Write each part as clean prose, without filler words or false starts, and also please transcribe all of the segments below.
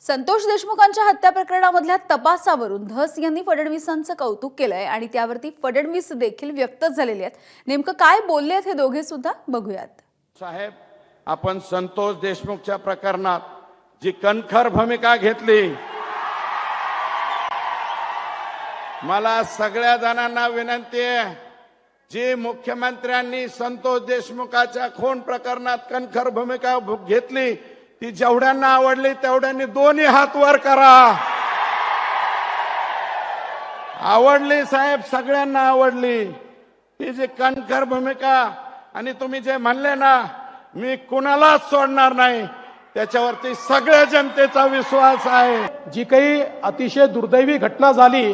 संतोष देशमुखांच्या हत्या प्रकरणामधल्या तपासावरून धस यांनी फडणवीसांचं कौतुक केलंय आणि त्यावरती फडणवीस देखील व्यक्त झालेले आहेत। नेमकं काय बोलले आहेत हे दोघे सुद्धा बघूयात। साहेब, आपण संतोष देशमुखच्या प्रकरणात जी कणखर भूमिका घेतली, मला सगळ्या जणांना विनंती आहे, जी मुख्यमंत्र्यांनी संतोष देशमुखाच्या खून प्रकरणात कणखर भूमिका घेतली ती जेवढ्यांना आवडली तेवढ्यांनी दोन्ही हात वर करा। आवडली साहेब, सगळ्यांना आवडली ही जी कणखर भूमिका। आणि तुम्ही जे म्हणले ना, मी कुणालाच सोडणार नाही, त्याच्यावरती सगळ्या जनतेचा विश्वास आहे। जी काही अतिशय दुर्दैवी घटना झाली,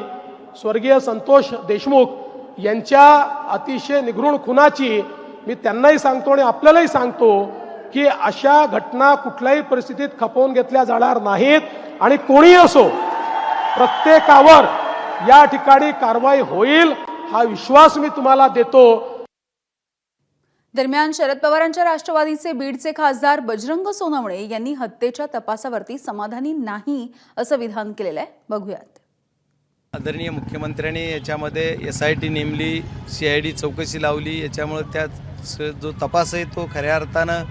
स्वर्गीय संतोष देशमुख यांच्या अतिशय निगृण खुनाची, मी त्यांनाही सांगतो आणि आपल्यालाही सांगतो की अशा घटना कुठल्याही परिस्थितीत खपवून घेतल्या जाणार नाहीत आणि कोणी असो प्रत्येकावर या ठिकाणी कारवाई होईल हा विश्वास मी तुम्हाला देतो। दरम्यान शरद पवारांच्या राष्ट्रवादीचे बीडचे खासदार बजरंग सोनवणे यांनी हत्येच्या तपासावरती समाधानी नाही असं विधान केलेलं आहे। बघूयात। आदरणीय मुख्यमंत्र्यांनी याच्यामध्ये SIT नेमली, CID चौकशी लावली, याच्यामुळे त्यात जो तपास आहे तो खऱ्या अर्थानं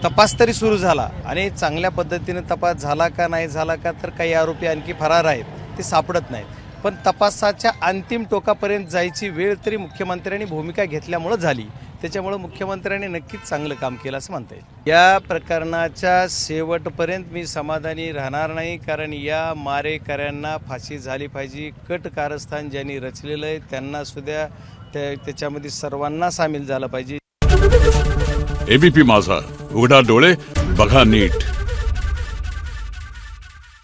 तपास तरी सुरू झाला आणि चांगल्या पद्धतीने तपास झाला का नाही झाला का, तर काही आरोपी आणखी फरार आहेत, ते सापडत नाहीत। पण तपासाच्या अंतिम टोकापर्यंत जायची वेळ तरी मुख्यमंत्र्यांनी भूमिका घेतल्यामुळे झाली, त्याच्यामुळे मुख्यमंत्र्यांनी नक्कीच चांगलं काम केलं असं म्हणता येईल। या प्रकरणाच्या शेवटपर्यंत मी समाधानी राहणार नाही, कारण या मारेकऱ्यांना फाशी झाली पाहिजे। कट कारस्थान ज्यांनी रचलेलं आहे त्यांना सुद्धा त्याच्यामध्ये सर्वांना सामील झालं पाहिजे। ABP माझा, उघडा डोळे बघा नीट।